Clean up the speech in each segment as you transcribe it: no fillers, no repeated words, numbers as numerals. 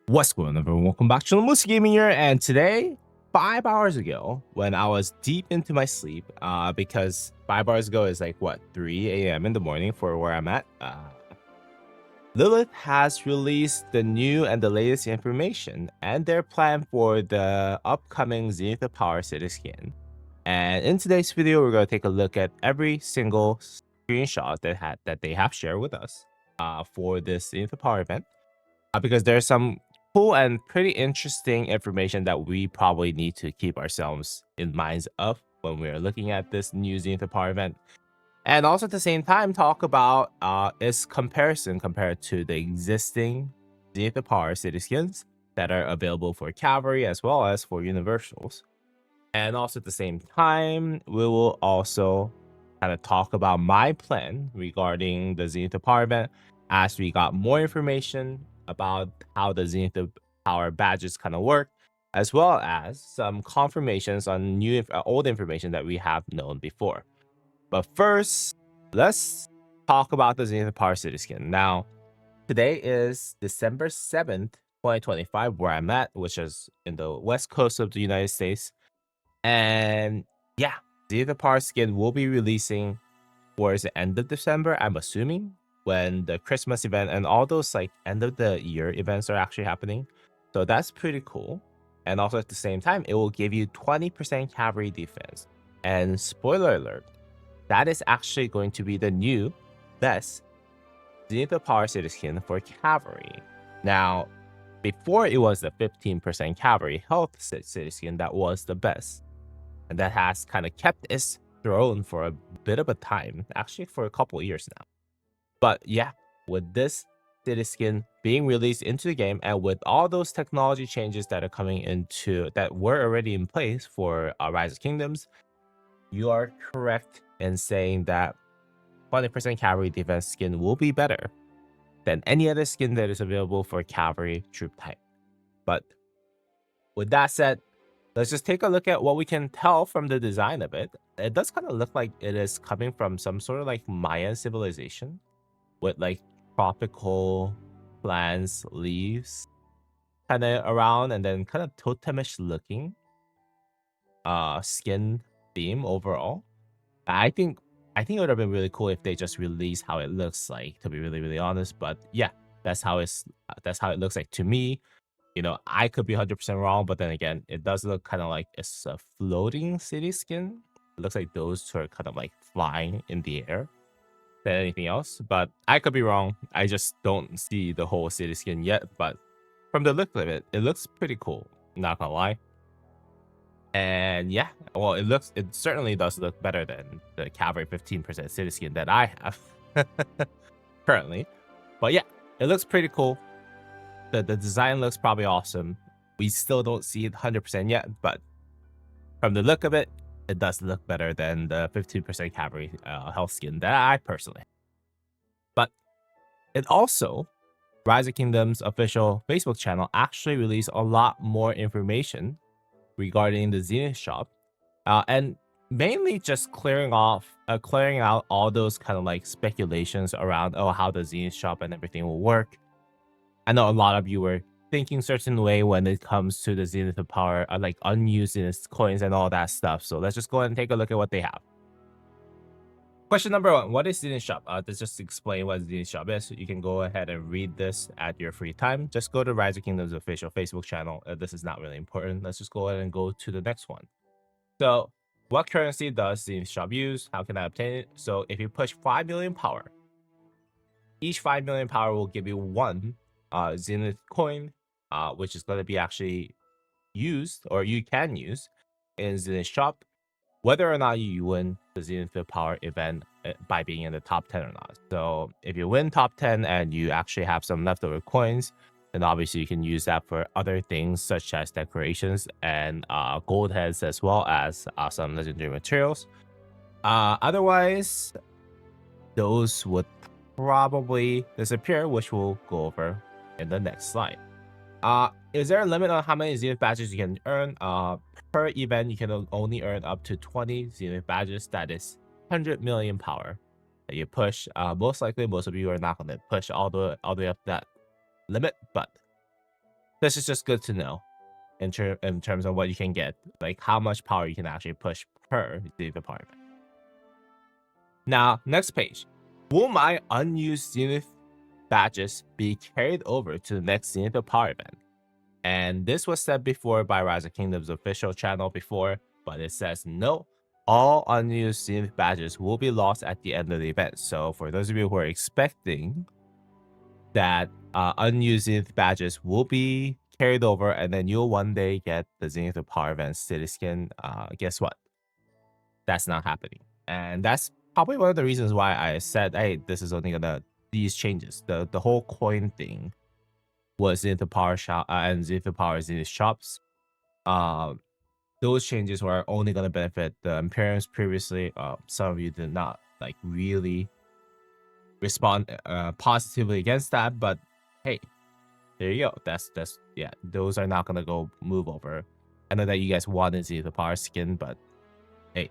What's going on, everyone? Welcome back to the Moose Gaming here. And today, 5 hours ago, when I was deep into my sleep, because 5 hours ago is like what 3 a.m. in the morning for where I'm at. Lilith has released the new and the latest information and their plan for the upcoming Zenith of Power city skin. And in today's video, we're going to take a look at every single screenshot that they have shared with us for this Zenith of Power event. Because there's some cool and pretty interesting information that we probably need to keep ourselves in minds of when we're looking at this new Zenith of Power event. And also at the same time, talk about its comparison compared to the existing Zenith of Power city skins that are available for Cavalry as well as for Universals. And also at the same time, we will also kind of talk about my plan regarding the Zenith of Power event as we got more information about how the Zenith of Power badges kind of work, as well as some confirmations on old information that we have known before. But first, let's talk about the Zenith of Power city skin. Now, today is December 7th, 2025, where I'm at, which is in the west coast of the United States. And yeah, Zenith of Power skin will be releasing towards the end of December, I'm assuming, when the Christmas event and all those like end of the year events are actually happening. So that's pretty cool. And also at the same time, it will give you 20% cavalry defense. And spoiler alert, that is actually going to be the new best Zenith of Power city skin for cavalry. Now, before it was the 15% cavalry health city skin that was the best. And that has kind of kept its throne for a bit of a time, actually for a couple of years now. But yeah, with this city skin being released into the game and with all those technology changes that are coming into that were already in place for Rise of Kingdoms, you are correct in saying that 20% cavalry defense skin will be better than any other skin that is available for cavalry troop type. But with that said, let's just take a look at what we can tell from the design of it. It does kind of look like it is coming from some sort of like Mayan civilization with like tropical plants, leaves kind of around, and then kind of totemish looking skin theme overall. I think it would have been really cool if they just released how it looks like, to be really honest. But yeah, that's how it looks like to me. You know, I could be 100% wrong, but then again, it does look kind of like it's a floating city skin. It looks like those two are kind of like flying in the air than anything else, but I could be wrong. I just don't see the whole city skin yet, but from the look of it, it looks pretty cool, not gonna lie. And yeah, well, it certainly does look better than the Cavalry 15% city skin that I have currently. But yeah, it looks pretty cool. The design looks probably awesome. We still don't see it 100% yet, but from the look of it, it does look better than the 15% cavalry health skin that I personally have. But it also, Rise of Kingdoms official Facebook channel actually released a lot more information regarding the Zenith shop, and mainly just clearing out all those kind of like speculations around how the Zenith shop and everything will work. I know a lot of you were thinking certain way when it comes to the Zenith of Power, like unused Zenith coins and all that stuff. So let's just go ahead and take a look at what they have. Question number 1, what is Zenith Shop? Let's just explain what Zenith Shop is. You can go ahead and read this at your free time. Just go to Rise of Kingdoms official Facebook channel. This is not really important. Let's just go ahead and go to the next one. So what currency does Zenith Shop use? How can I obtain it? So if you push 5 million power, each 5 million power will give you 1 Zenith coin, which is going to be actually used, or you can use in Zenith Shop, whether or not you win the Zenith of Power event by being in the top 10 or not. So if you win top 10 and you actually have some leftover coins, then obviously you can use that for other things such as decorations and gold heads, as well as some legendary materials. Otherwise, those would probably disappear, which we'll go over in the next slide. Is there a limit on how many Zenith badges you can earn? Per event, you can only earn up to 20 Zenith badges. That is 100 million power that you push. Most likely, most of you are not going to push all the way up that limit, but this is just good to know in terms of what you can get, like how much power you can actually push per Zenith of Power event. Now, next page. Will my unused Zenith badges be carried over to the next Zenith of Power event? And this was said before by Rise of Kingdoms official channel before, but it says no. All unused Zenith badges will be lost at the end of the event. So for those of you who are expecting that unused Zenith badges will be carried over and then you'll one day get the Zenith of Power event city skin, guess what? That's not happening. And that's probably one of the reasons why I said, hey, this is only gonna, these changes, the whole coin thing was Zenith of Power shop and Zenith of Power Zenith shops. Those changes were only gonna benefit the Imperiums previously. Some of you did not like really respond positively against that, but hey, there you go. That's yeah, those are not gonna go move over. I know that you guys wanted Zenith of Power skin, but hey,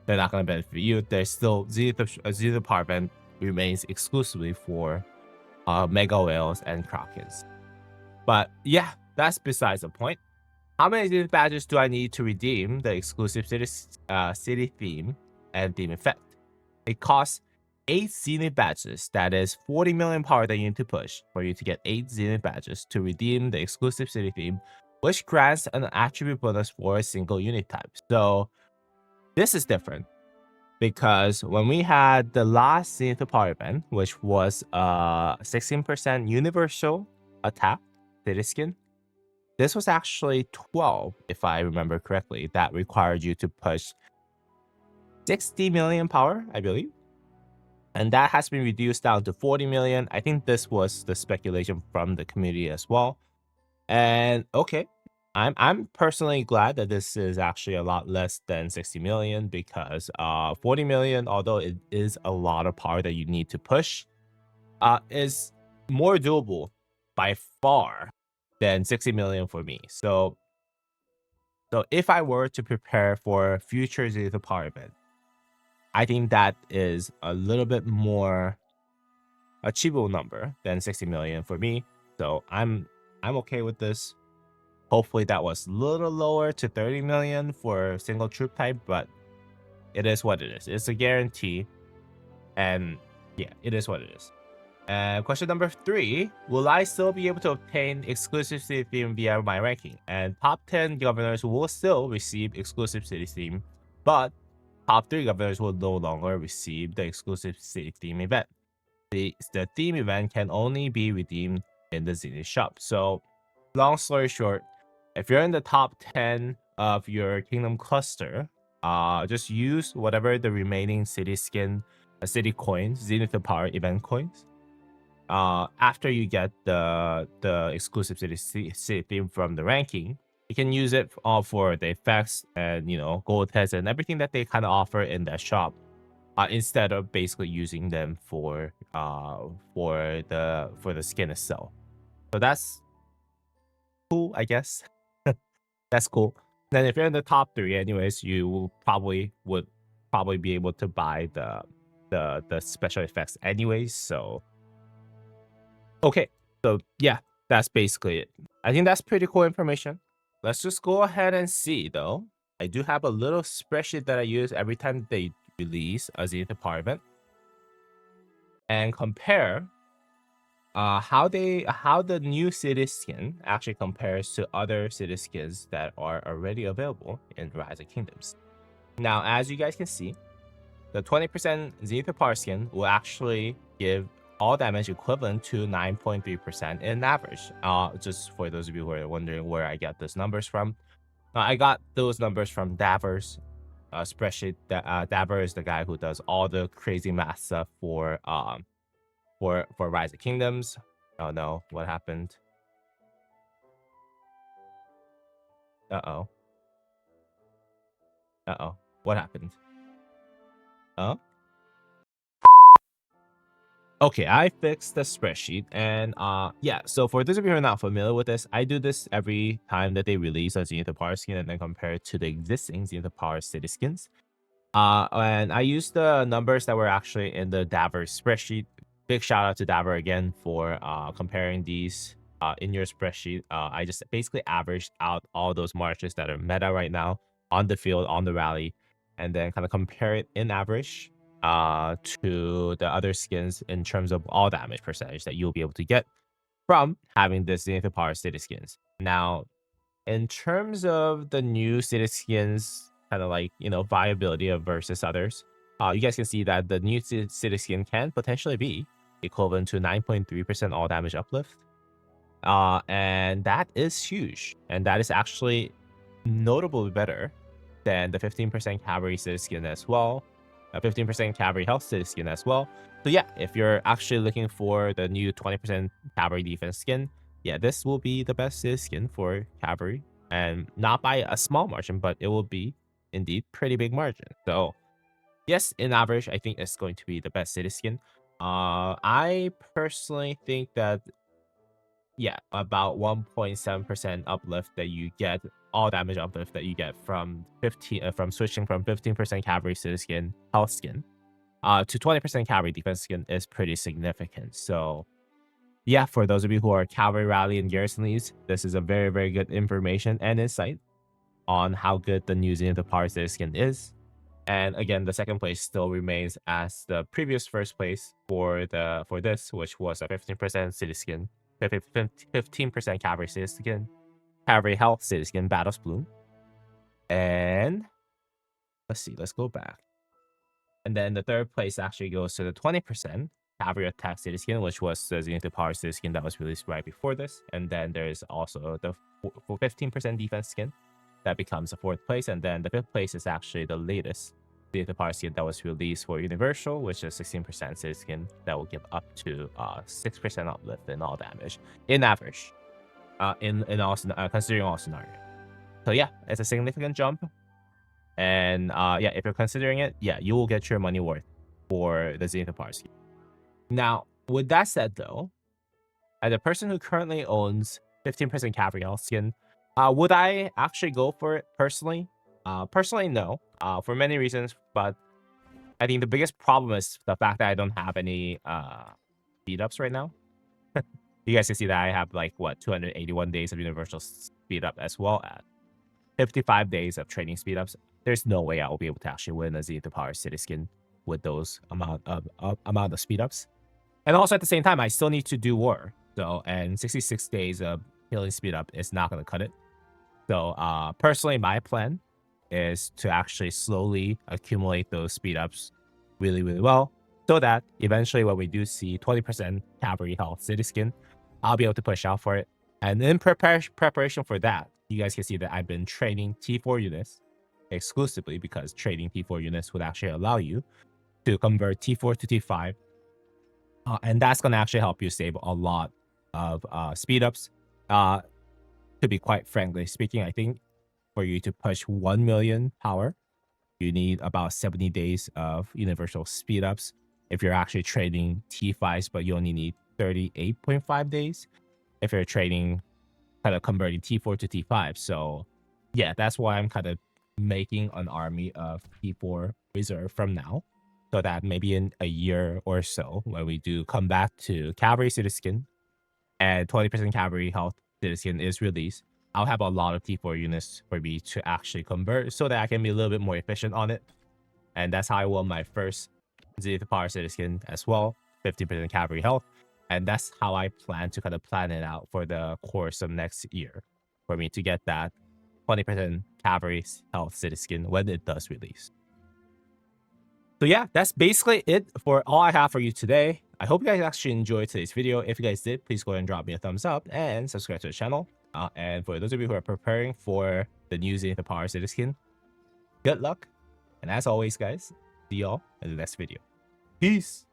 they're not gonna benefit you. There's still Zenith of Power event remains exclusively for Mega Whales and Krakens. But yeah, that's besides the point. How many Zenith badges do I need to redeem the exclusive city theme and theme effect? It costs 8 Zenith badges. That is 40 million power that you need to push for you to get 8 Zenith badges to redeem the exclusive city theme, which grants an attribute bonus for a single unit type. So this is different because when we had the last Zenith of Power event, which was 16% universal attack city skin, this was actually 12, if I remember correctly, that required you to push 60 million power, I believe. And that has been reduced down to 40 million. I think this was the speculation from the community as well. And okay, I'm personally glad that this is actually a lot less than 60 million because 40 million, although it is a lot of power that you need to push, is more doable by far than 60 million for me. So if I were to prepare for future Zenith of Power event, I think that is a little bit more achievable number than 60 million for me. So I'm okay with this. Hopefully that was a little lower to 30 million for single troop type, but it is what it is. It's a guarantee. And yeah, it is what it is. And question number 3, will I still be able to obtain exclusive city theme via my ranking? And top 10 governors will still receive exclusive city theme, but top 3 governors will no longer receive the exclusive city theme event. The theme event can only be redeemed in the Zenith shop. So long story short, if you're in the top 10 of your kingdom cluster, just use whatever the remaining city skin, city coins, Zenith of Power event coins. After you get the exclusive city theme from the ranking, you can use it all for the effects and gold tests and everything that they kind of offer in that shop, instead of basically using them for the skin itself. So that's cool, I guess. That's cool. Then if you're in the top 3 anyways, you would probably be able to buy the special effects anyways. So okay, so yeah, that's basically it. I think that's pretty cool information. Let's just go ahead and see though. I do have a little spreadsheet that I use every time they release a Zenith of Power event and compare how the new city skin actually compares to other city skins that are already available in Rise of Kingdoms. Now, as you guys can see, the 20% Zenith of Power skin will actually give all damage equivalent to 9.3% in average. Just for those of you who are wondering where I get those numbers from, I got those numbers from Davers spreadsheet. Daver is the guy who does all the crazy math stuff for Rise of Kingdoms. Oh no, what happened? Uh-oh. Uh-oh. What happened? Oh? Okay, I fixed the spreadsheet and yeah, so for those of you who are not familiar with this, I do this every time that they release a Zenith of Power skin and then compare it to the existing Zenith of Power city skins. And I used the numbers that were actually in the Daver spreadsheet. Big shout out to Daver again for comparing these in your spreadsheet. I just basically averaged out all those marches that are meta right now on the field, on the rally, and then kind of compare it in average to the other skins in terms of all damage percentage that you'll be able to get from having this Zenith of Power city skins. Now, in terms of the new city skins, kind of like, viability of versus others, you guys can see that the new city skin can potentially be equivalent to 9.3% all damage uplift. And that is huge. And that is actually notably better than the 15% cavalry city skin as well. 15% cavalry health city skin as well. So yeah, if you're actually looking for the new 20% cavalry defense skin, yeah, this will be the best city skin for cavalry. And not by a small margin, but it will be indeed pretty big margin. So yes, in average, I think it's going to be the best city skin. I personally think that yeah, about 1.7% uplift that you get, all damage uplift that you get from from switching from 15% cavalry city skin health skin to 20% cavalry defense skin is pretty significant. So yeah, for those of you who are cavalry rally and garrison leads, this is a very, very good information and insight on how good the new Zenith of Power city skin is. And again, the second place still remains as the previous first place for this, which was a 15% city skin, 15% cavalry city skin, cavalry health city skin, Battle's Bloom. And let's see, let's go back. And then the third place actually goes to the 20% cavalry attack city skin, which was the Zenith of Power city skin that was released right before this. And then there's also the 15% defense skin that becomes the fourth place. And then the fifth place is actually the latest Zenith of Power skin that was released for Universal, which is 16% city skin that will give up to 6% uplift in all damage in average, in all considering all scenarios. So yeah, it's a significant jump. And yeah, if you're considering it, yeah, you will get your money worth for the Zenith of Power skin. Now, with that said, though, as a person who currently owns 15% cavalry health skin, would I actually go for it personally? Personally, no. For many reasons, but I think the biggest problem is the fact that I don't have any speed ups right now. You guys can see that I have like 281 days of universal speed up as well as 55 days of training speed ups. There's no way I will be able to actually win a Zenith of Power city skin with those amount of speed ups. And also at the same time, I still need to do war. So, and 66 days of healing speed up is not going to cut it. So, personally, my plan is to actually slowly accumulate those speed ups really, really well, so that eventually when we do see 20% cavalry health city skin, I'll be able to push out for it. And in preparation for that, you guys can see that I've been training T4 units exclusively, because trading T4 units would actually allow you to convert T4 to T5. And that's going to actually help you save a lot of speed ups. To be quite frankly speaking, I think for you to push 1 million power, you need about 70 days of universal speed ups. If you're actually trading T5s, but you only need 38.5 days if you're trading kind of converting T4 to T5. So yeah, that's why I'm kind of making an army of T4 reserve from now, so that maybe in a year or so, when we do come back to cavalry city skin and 20% cavalry health city skin is released, I'll have a lot of T4 units for me to actually convert, so that I can be a little bit more efficient on it. And that's how I won my first Zenith of Power city skin as well, 50% cavalry health. And that's how I plan to kind of plan it out for the course of next year, for me to get that 20% cavalry health city skin when it does release. So yeah, that's basically it for all I have for you today. I hope you guys actually enjoyed today's video. If you guys did, please go ahead and drop me a thumbs up and subscribe to the channel. And for those of you who are preparing for the new Zenith of Power city skin, good luck. And as always, guys, see y'all in the next video. Peace.